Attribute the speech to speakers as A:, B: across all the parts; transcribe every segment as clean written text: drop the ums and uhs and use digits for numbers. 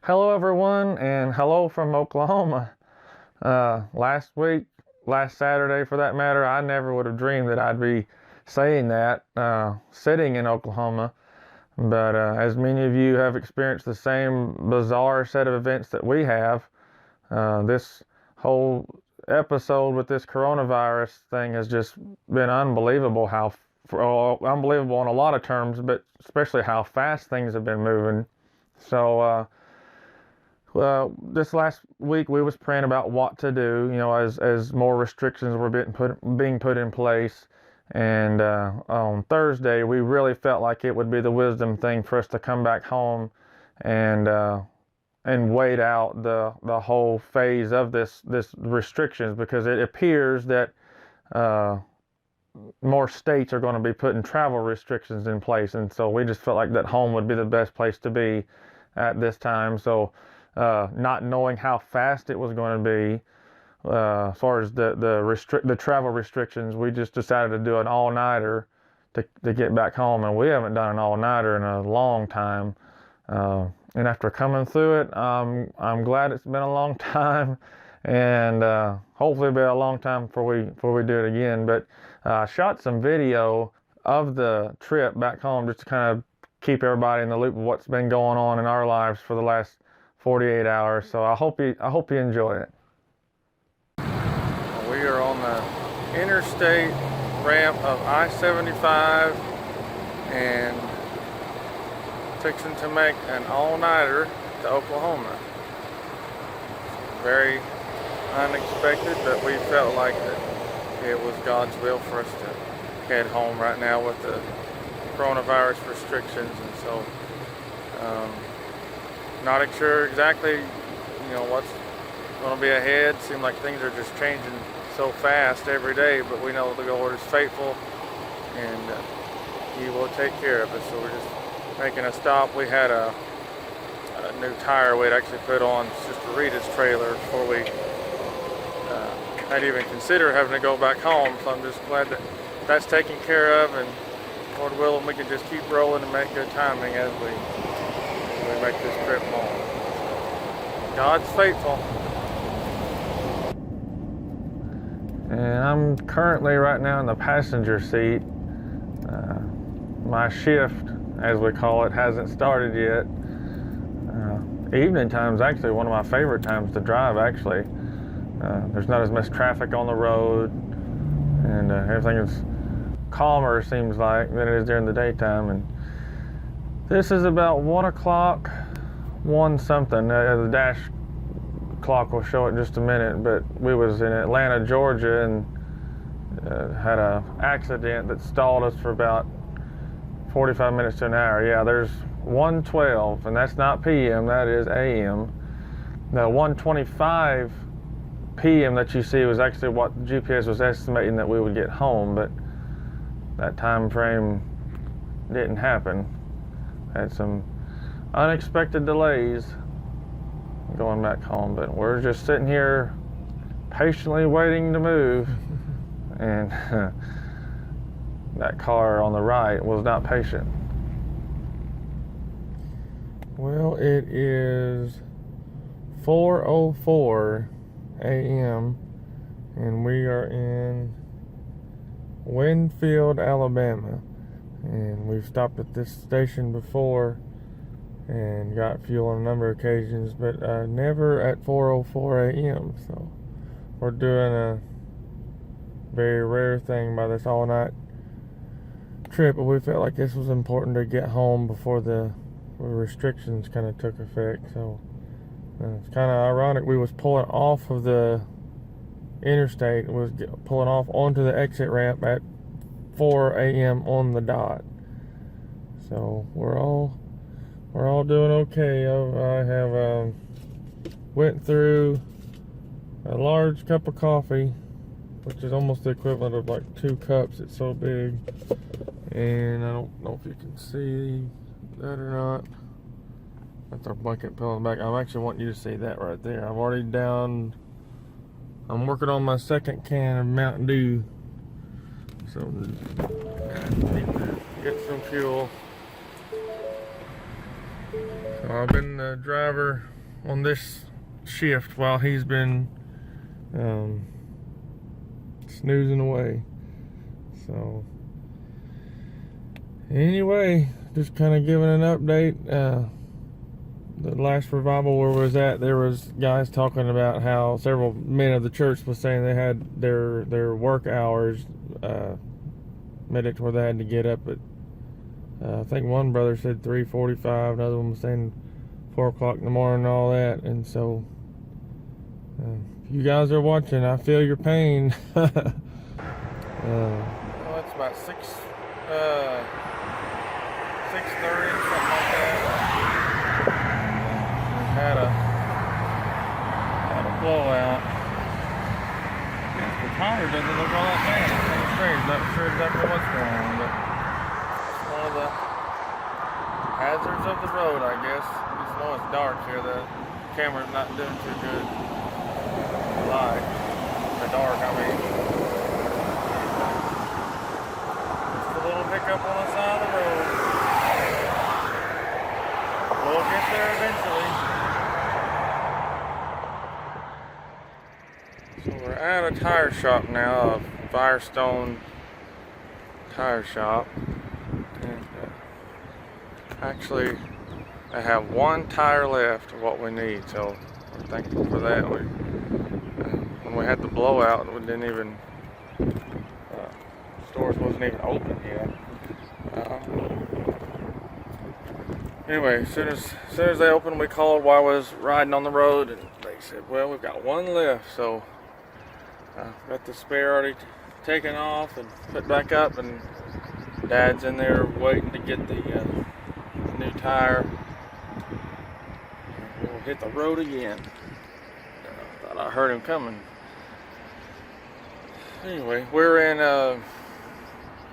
A: Hello, everyone, and hello from Oklahoma. Last Saturday for that matter, I never would have dreamed that I'd be saying that, sitting in Oklahoma. But as many of you have experienced the same bizarre set of events that we have, this whole episode with this coronavirus thing has just been unbelievable. Unbelievable in a lot of terms, but especially how fast things have been moving. So, this last week we was praying about what to do, as more restrictions were being put in place. And on Thursday, we really felt like it would be the wisdom thing for us to come back home and wait out the whole phase of this restrictions, because it appears that more states are going to be putting travel restrictions in place, and so we just felt like that home would be the best place to be at this time. So not knowing how fast it was going to be, as far as the travel restrictions, we just decided to do an all-nighter to get back home, and we haven't done an all-nighter in a long time. And after coming through it, I'm glad it's been a long time, and hopefully it'll be a long time before we do it again. But I shot some video of the trip back home just to kind of keep everybody in the loop of what's been going on in our lives for the last 48 hours. So I hope you enjoy it. We are on the interstate ramp of I-75 and fixing to make an all-nighter to Oklahoma. Very unexpected, but we felt like that it was God's will for us to head home right now with the coronavirus restrictions. And so not sure exactly what's going to be ahead. Seems like things are just changing so fast every day, but we know the Lord is faithful and He will take care of us. So we're just making a stop. We had a new tire we'd actually put on Sister Rita's trailer before we I'd even consider having to go back home. So I'm just glad that that's taken care of, and Lord willing, we can just keep rolling and make good timing as we make this trip home. God's faithful. And I'm currently right now in the passenger seat. My shift, as we call it, hasn't started yet. Evening time's actually one of my favorite times to drive, actually. There's not as much traffic on the road, and everything is calmer, seems like, than it is during the daytime. And this is about 1 o'clock, 1 something. The dash clock will show it in just a minute, but we was in Atlanta, Georgia, and had a accident that stalled us for about 45 minutes to an hour. Yeah, there's 1:12, and that's not PM, that is AM. The 1:25 PM that you see was actually what GPS was estimating that we would get home, but that time frame didn't happen. Had some unexpected delays going back home, but we're just sitting here patiently waiting to move. And that car on the right was not patient. Well, it is 4:04 a.m. and we are in Winfield, Alabama. And we've stopped at this station before and got fuel on a number of occasions, but never at 4:04 a.m. So we're doing a very rare thing by this all-night trip, but we felt like this was important to get home before the restrictions kind of took effect. So it's kind of ironic. We was pulling off of the interstate, was pulling off onto the exit ramp at 4 a.m. on the dot. So we're all doing okay. I have went through a large cup of coffee, which is almost the equivalent of like 2 cups. It's so big. And I don't know if you can see that or not. That's our blanket pillow in the back. I'm actually wanting you to see that right there. I'm already down. I'm working on my second can of Mountain Dew. So need to get some fuel. So I've been the driver on this shift while he's been snoozing away. So anyway, just kind of giving an update. The last revival where we was at, there was guys talking about how several men of the church was saying they had their work hours made it to where they had to get up at I think one brother said 3:45, another one was saying 4 o'clock in the morning and all that. And so if you guys are watching, I feel your pain. Well, it's about 6:30, something like that. Had a blowout. The tire doesn't look all that bad. It's kind of strange. Not sure exactly what's going on, but it's one of the hazards of the road, I guess. Just know it's dark here. The camera's not doing too good. Light. The dark, I mean. Just a little hiccup on the side of the road. We'll get there eventually. So we're at a tire shop now, a Firestone tire shop. And actually, I have one tire left of what we need, so we're thankful for that. When we had the blowout, we didn't even, stores wasn't even open yet. Anyway, as soon as they opened, we called while I was riding on the road, and they said, well, we've got one left, so got the spare already taken off and put back up, and Dad's in there waiting to get the new tire. We'll hit the road again. Thought I heard him coming. Anyway, we're in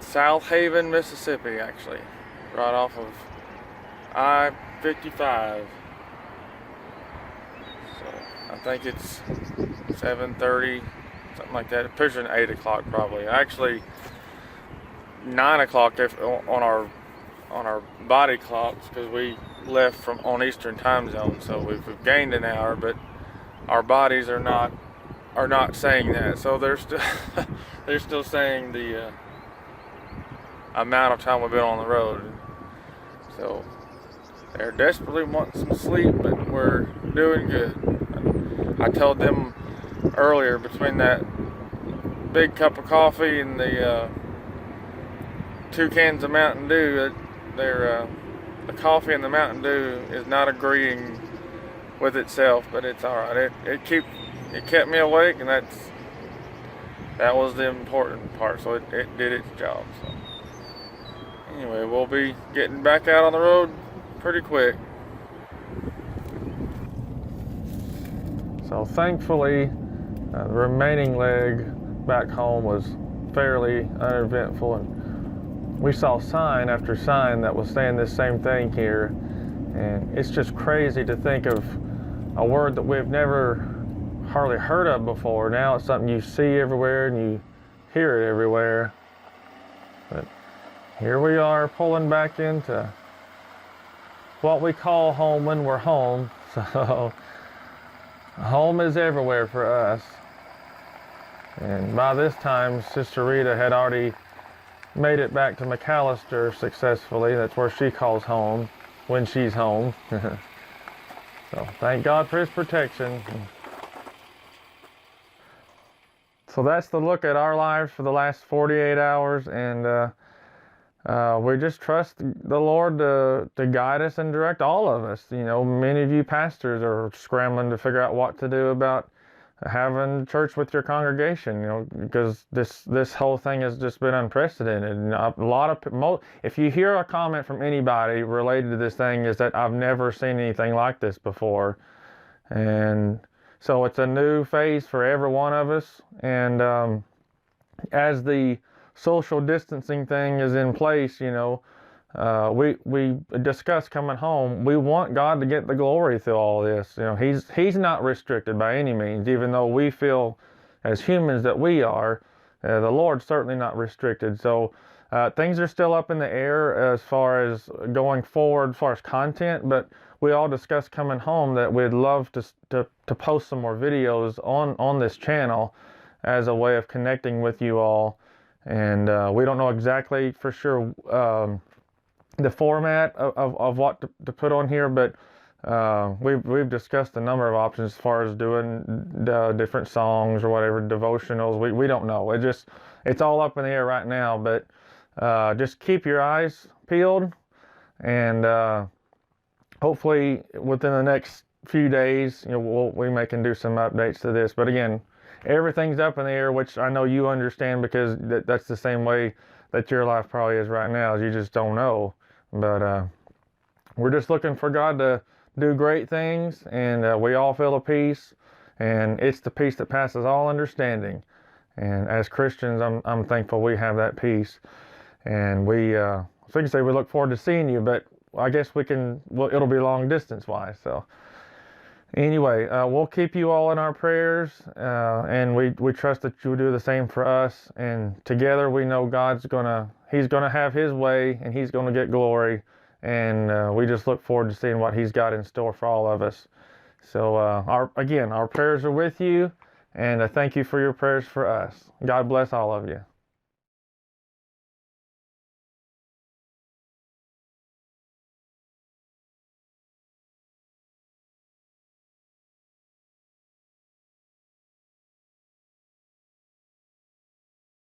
A: South Haven, Mississippi, actually, right off of I-55. So I think it's 7:30. Something like that. Pushing 8 o'clock probably. Actually, 9 o'clock on our body clocks, because we left from on Eastern time zone, so we've gained an hour, but our bodies are not saying that. So they're still saying the amount of time we've been on the road. So they're desperately wanting some sleep, but we're doing good. I told them earlier, between that big cup of coffee and the 2 cans of Mountain Dew, that the coffee and the Mountain Dew is not agreeing with itself, but it's alright. It kept me awake, and that was the important part. So it did its job. So anyway, we'll be getting back out on the road pretty quick. So thankfully, the remaining leg back home was fairly uneventful, and we saw sign after sign that was saying this same thing here. And it's just crazy to think of a word that we've never hardly heard of before. Now it's something you see everywhere and you hear it everywhere. But here we are, pulling back into what we call home when we're home. So home is everywhere for us. And by this time, Sister Rita had already made it back to McAllister successfully. That's where she calls home when she's home. So thank God for His protection. So that's the look at our lives for the last 48 hours, and we just trust the Lord to guide us and direct all of us. You know, many of you pastors are scrambling to figure out what to do about having church with your congregation, you know, because this whole thing has just been unprecedented. And if you hear a comment from anybody related to this thing, is that I've never seen anything like this before. And so it's a new phase for every one of us. And as the social distancing thing is in place, you know, we discuss coming home. We want God to get the glory through all this. You know, He's not restricted by any means, even though we feel as humans that we are. The Lord's certainly not restricted. So things are still up in the air as far as going forward, as far as content, but we all discussed coming home that we'd love to post some more videos on this channel as a way of connecting with you all. And we don't know exactly for sure the format of what to put on here, but we've discussed a number of options as far as doing different songs or whatever, devotionals. We don't know. It's all up in the air right now, but just keep your eyes peeled, and hopefully within the next few days, we may can do some updates to this. But again, everything's up in the air, which I know you understand, because that's the same way that your life probably is right now. You just don't know. But we're just looking for God to do great things, and we all feel a peace, and it's the peace that passes all understanding. And as Christians, I'm thankful we have that peace. And so you can say we look forward to seeing you, but I guess it'll be long distance wise. So anyway, we'll keep you all in our prayers, and we trust that you will do the same for us. And together we know He's gonna have His way, and He's gonna get glory. And we just look forward to seeing what He's got in store for all of us. So our prayers are with you, and thank you for your prayers for us. God bless all of you.